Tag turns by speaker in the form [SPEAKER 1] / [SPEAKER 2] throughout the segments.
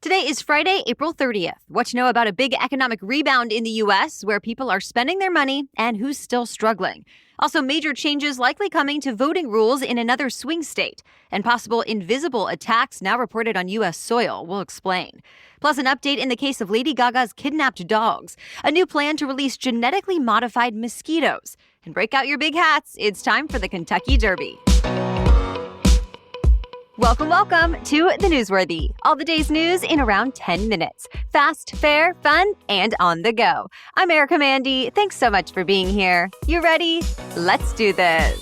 [SPEAKER 1] Today is Friday, April 30th. What to know about a big economic rebound in the U.S., where people are spending their money and who's still struggling. Also, major changes likely coming to voting rules in another swing state, and possible invisible attacks now reported on U.S. soil. We'll explain. Plus, an update in the case of Lady Gaga's kidnapped dogs, a new plan to release genetically modified mosquitoes. And break out your big hats. It's time for the Kentucky Derby. Welcome to The Newsworthy. All the day's news in around 10 minutes. Fast, fair, fun, and on the go. I'm Erica Mandy. Thanks so much for being here. You ready? Let's do this.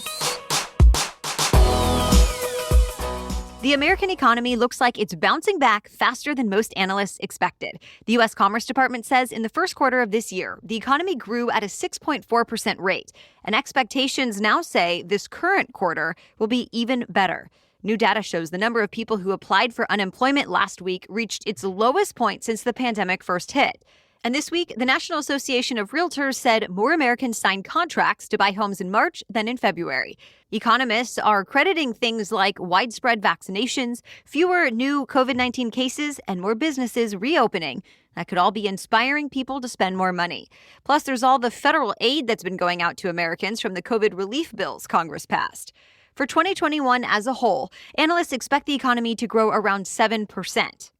[SPEAKER 1] The American economy looks like it's bouncing back faster than most analysts expected. The U.S. Commerce Department says in the first quarter of this year, the economy grew at a 6.4% rate, and expectations now say this current quarter will be even better. New data shows the number of people who applied for unemployment last week reached its lowest point since the pandemic first hit. And this week, the National Association of Realtors said more Americans signed contracts to buy homes in March than in February. Economists are crediting things like widespread vaccinations, fewer new COVID-19 cases, and more businesses reopening. That could all be inspiring people to spend more money. Plus, there's all the federal aid that's been going out to Americans from the COVID relief bills Congress passed. For 2021 as a whole, analysts expect the economy to grow around 7%.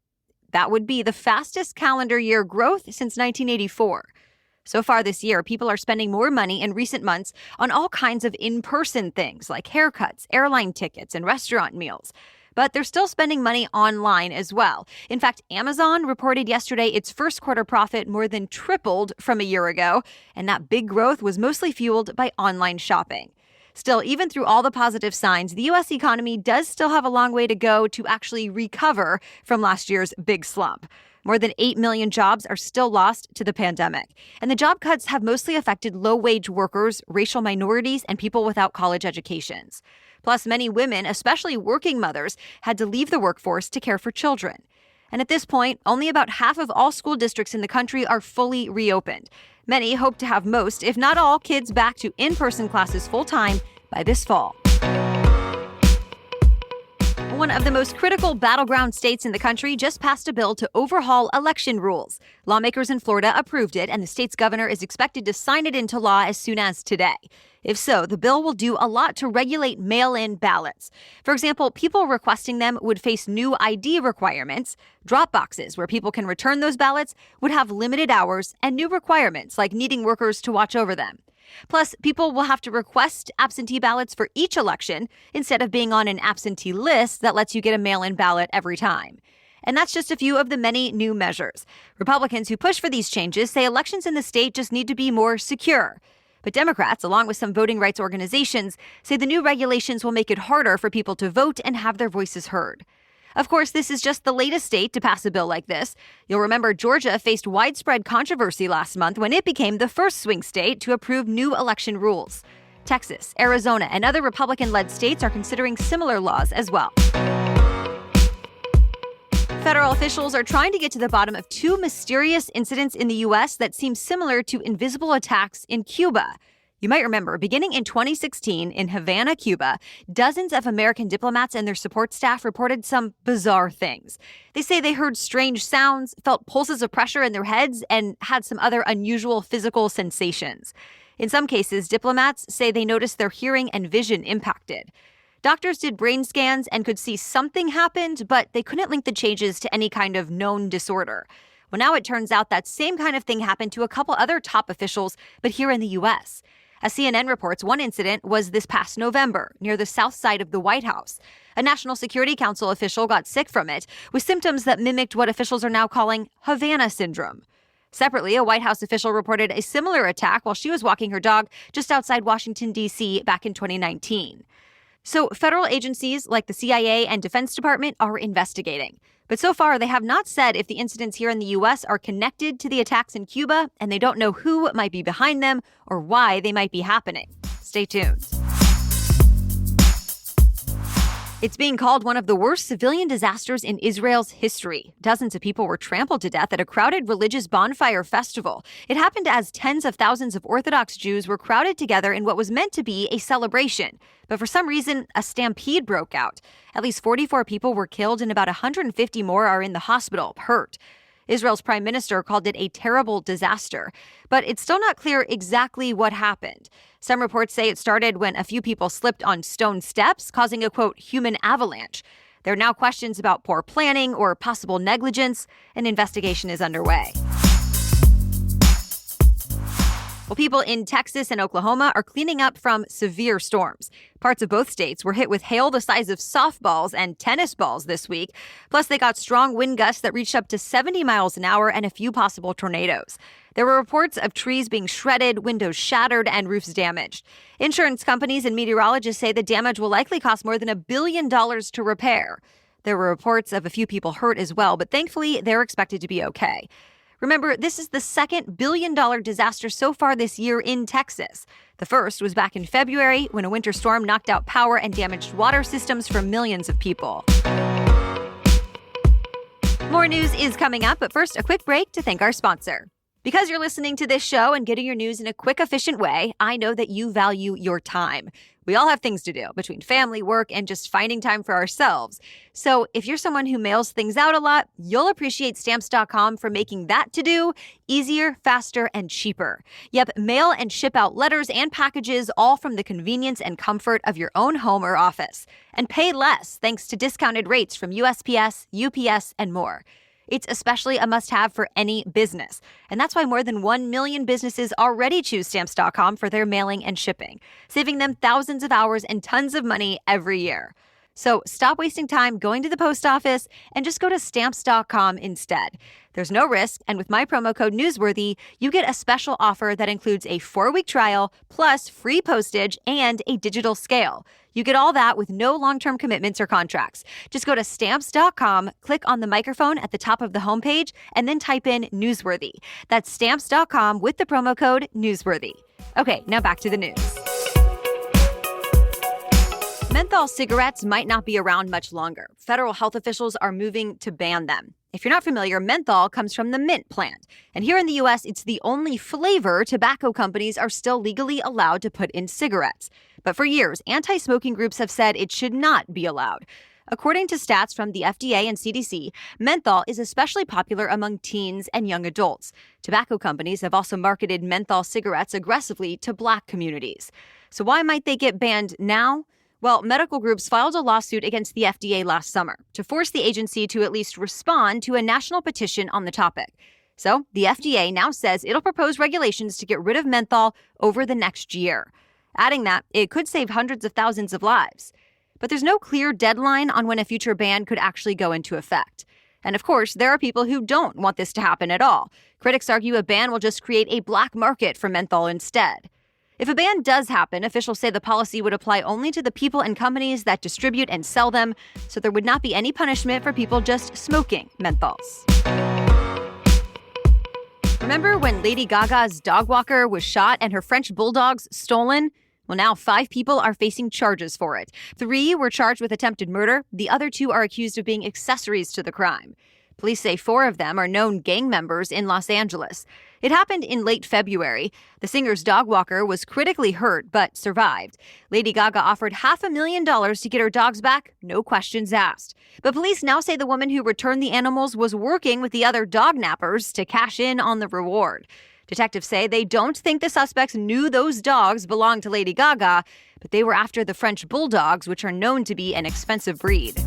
[SPEAKER 1] That would be the fastest calendar year growth since 1984. So far this year, people are spending more money in recent months on all kinds of in-person things like haircuts, airline tickets, and restaurant meals. But they're still spending money online as well. In fact, Amazon reported yesterday its first quarter profit more than tripled from a year ago, and that big growth was mostly fueled by online shopping. Still, even through all the positive signs, the U.S. economy does still have a long way to go to actually recover from last year's big slump. More than 8 million jobs are still lost to the pandemic. And the job cuts have mostly affected low-wage workers, racial minorities, and people without college educations. Plus, many women, especially working mothers, had to leave the workforce to care for children. And at this point, only about half of all school districts in the country are fully reopened. Many hope to have most, if not all, kids back to in-person classes full-time by this fall. One of the most critical battleground states in the country just passed a bill to overhaul election rules. Lawmakers in Florida approved it, and the state's governor is expected to sign it into law as soon as today. If so, the bill will do a lot to regulate mail-in ballots. For example, people requesting them would face new ID requirements. Drop boxes, where people can return those ballots, would have limited hours and new requirements like needing workers to watch over them. Plus, people will have to request absentee ballots for each election instead of being on an absentee list that lets you get a mail-in ballot every time. And that's just a few of the many new measures. Republicans who push for these changes say elections in the state just need to be more secure. But Democrats, along with some voting rights organizations, say the new regulations will make it harder for people to vote and have their voices heard. Of course, this is just the latest state to pass a bill like this. You'll remember Georgia faced widespread controversy last month when it became the first swing state to approve new election rules. Texas, Arizona, and other Republican-led states are considering similar laws as well. Federal officials are trying to get to the bottom of two mysterious incidents in the U.S. that seem similar to invisible attacks in Cuba. You might remember, beginning in 2016 in Havana, Cuba, dozens of American diplomats and their support staff reported some bizarre things. They say they heard strange sounds, felt pulses of pressure in their heads, and had some other unusual physical sensations. In some cases, diplomats say they noticed their hearing and vision impacted. Doctors did brain scans and could see something happened, but they couldn't link the changes to any kind of known disorder. Well, now it turns out that same kind of thing happened to a couple other top officials, but here in the U.S. As CNN reports, one incident was this past November near the south side of the White House. A National Security Council official got sick from it with symptoms that mimicked what officials are now calling Havana syndrome. Separately, a White House official reported a similar attack while she was walking her dog just outside Washington, D.C. back in 2019. So federal agencies like the CIA and Defense Department are investigating. But so far, they have not said if the incidents here in the U.S. are connected to the attacks in Cuba, and they don't know who might be behind them or why they might be happening. Stay tuned. It's being called one of the worst civilian disasters in Israel's history. Dozens of people were trampled to death at a crowded religious bonfire festival. It happened as tens of thousands of Orthodox Jews were crowded together in what was meant to be a celebration. But for some reason, a stampede broke out. At least 44 people were killed and about 150 more are in the hospital, hurt. Israel's prime minister called it a terrible disaster, but it's still not clear exactly what happened. Some reports say it started when a few people slipped on stone steps, causing a, quote, human avalanche. There are now questions about poor planning or possible negligence. An investigation is underway. Well, people in Texas and Oklahoma are cleaning up from severe storms. Parts of both states were hit with hail the size of softballs and tennis balls this week. Plus, they got strong wind gusts that reached up to 70 miles an hour and a few possible tornadoes. There were reports of trees being shredded, windows shattered, and roofs damaged. Insurance companies and meteorologists say the damage will likely cost more than $1 billion to repair. There were reports of a few people hurt as well, but thankfully, they're expected to be okay. Remember, this is the second billion-dollar disaster so far this year in Texas. The first was back in February when a winter storm knocked out power and damaged water systems for millions of people. More news is coming up, but first, a quick break to thank our sponsor. Because you're listening to this show and getting your news in a quick, efficient way, I know that you value your time. We all have things to do between family, work, and just finding time for ourselves. So if you're someone who mails things out a lot, you'll appreciate Stamps.com for making that to-do easier, faster, and cheaper. Yep, mail and ship out letters and packages all from the convenience and comfort of your own home or office. And pay less thanks to discounted rates from USPS, UPS, and more. It's especially a must-have for any business. And that's why more than 1 million businesses already choose Stamps.com for their mailing and shipping, saving them thousands of hours and tons of money every year. So stop wasting time going to the post office and just go to Stamps.com instead. There's no risk, and with my promo code Newsworthy, you get a special offer that includes a 4-week trial, plus free postage and a digital scale. You get all that with no long-term commitments or contracts. Just go to Stamps.com, click on the microphone at the top of the homepage, and then type in Newsworthy. That's Stamps.com with the promo code Newsworthy. Okay, now back to the news. Menthol cigarettes might not be around much longer. Federal health officials are moving to ban them. If you're not familiar, menthol comes from the mint plant. And here in the U.S., it's the only flavor tobacco companies are still legally allowed to put in cigarettes. But for years, anti-smoking groups have said it should not be allowed. According to stats from the FDA and CDC, menthol is especially popular among teens and young adults. Tobacco companies have also marketed menthol cigarettes aggressively to Black communities. So why might they get banned now? Well, medical groups filed a lawsuit against the FDA last summer to force the agency to at least respond to a national petition on the topic. So the FDA now says it'll propose regulations to get rid of menthol over the next year. Adding that, it could save hundreds of thousands of lives. But there's no clear deadline on when a future ban could actually go into effect. And of course, there are people who don't want this to happen at all. Critics argue a ban will just create a black market for menthol instead. If a ban does happen, officials say the policy would apply only to the people and companies that distribute and sell them, so there would not be any punishment for people just smoking menthols. Remember when Lady Gaga's dog walker was shot and her French bulldogs stolen? Well, now 5 people are facing charges for it. 3 were charged with attempted murder. The other 2 are accused of being accessories to the crime. Police say 4 of them are known gang members in Los Angeles. It happened in late February. The singer's dog walker was critically hurt but survived. Lady Gaga offered $500,000 to get her dogs back, no questions asked. But police now say the woman who returned the animals was working with the other dog nappers to cash in on the reward. Detectives say they don't think the suspects knew those dogs belonged to Lady Gaga, but they were after the French bulldogs, which are known to be an expensive breed.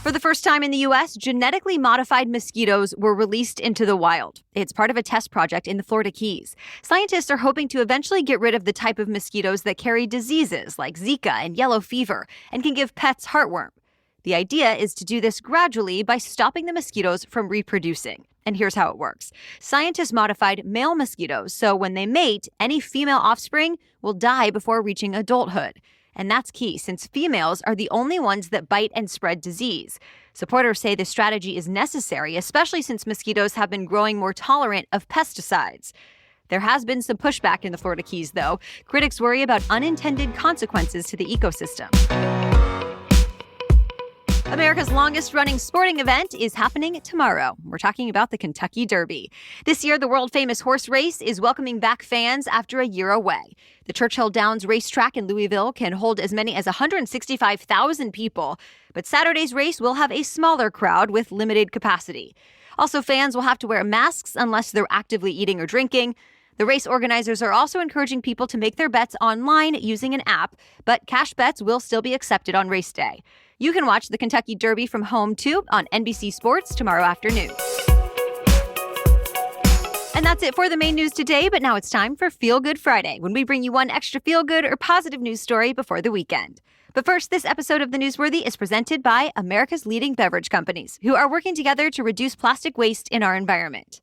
[SPEAKER 1] For the first time in the U.S., genetically modified mosquitoes were released into the wild. It's part of a test project in the Florida Keys. Scientists are hoping to eventually get rid of the type of mosquitoes that carry diseases like Zika and yellow fever and can give pets heartworm. The idea is to do this gradually by stopping the mosquitoes from reproducing. And here's how it works. Scientists modified male mosquitoes, so when they mate, any female offspring will die before reaching adulthood. And that's key, since females are the only ones that bite and spread disease. Supporters say this strategy is necessary, especially since mosquitoes have been growing more tolerant of pesticides. There has been some pushback in the Florida Keys, though. Critics worry about unintended consequences to the ecosystem. America's longest-running sporting event is happening tomorrow. We're talking about the Kentucky Derby. This year, the world-famous horse race is welcoming back fans after a year away. The Churchill Downs racetrack in Louisville can hold as many as 165,000 people, but Saturday's race will have a smaller crowd with limited capacity. Also, fans will have to wear masks unless they're actively eating or drinking. The race organizers are also encouraging people to make their bets online using an app, but cash bets will still be accepted on race day. You can watch the Kentucky Derby from home, too, on NBC Sports tomorrow afternoon. And that's it for the main news today, but now it's time for Feel Good Friday, when we bring you one extra feel-good or positive news story before the weekend. But first, this episode of The Newsworthy is presented by America's leading beverage companies, who are working together to reduce plastic waste in our environment.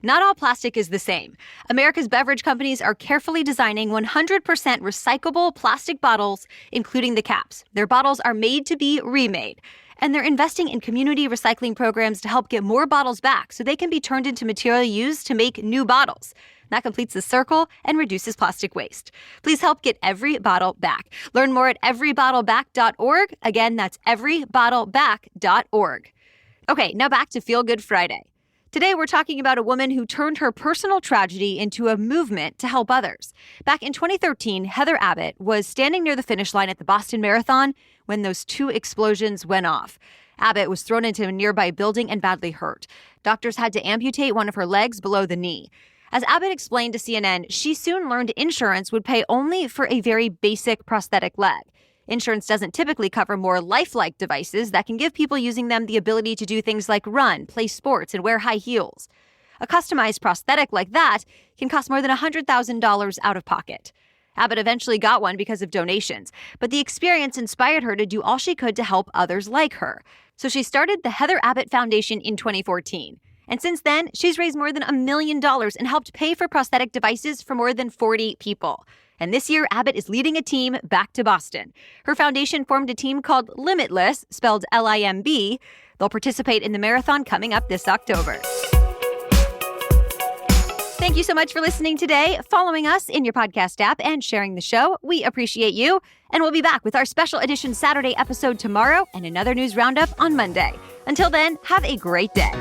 [SPEAKER 1] Not all plastic is the same. America's beverage companies are carefully designing 100% recyclable plastic bottles, including the caps. Their bottles are made to be remade. And they're investing in community recycling programs to help get more bottles back so they can be turned into material used to make new bottles. That completes the circle and reduces plastic waste. Please help get every bottle back. Learn more at everybottleback.org. Again, that's everybottleback.org. Okay, now back to Feel Good Friday. Today, we're talking about a woman who turned her personal tragedy into a movement to help others. Back in 2013, Heather Abbott was standing near the finish line at the Boston Marathon when those two explosions went off. Abbott was thrown into a nearby building and badly hurt. Doctors had to amputate one of her legs below the knee. As Abbott explained to CNN, she soon learned insurance would pay only for a very basic prosthetic leg. Insurance doesn't typically cover more lifelike devices that can give people using them the ability to do things like run, play sports, and wear high heels. A customized prosthetic like that can cost more than $100,000 out of pocket. Abbott eventually got one because of donations, but the experience inspired her to do all she could to help others like her. So she started the Heather Abbott Foundation in 2014. And since then, she's raised more than $1 million and helped pay for prosthetic devices for more than 40 people. And this year, Abbott is leading a team back to Boston. Her foundation formed a team called Limitless, spelled L-I-M-B. They'll participate in the marathon coming up this October. Thank you so much for listening today, following us in your podcast app, and sharing the show. We appreciate you. And we'll be back with our special edition Saturday episode tomorrow and another news roundup on Monday. Until then, have a great day.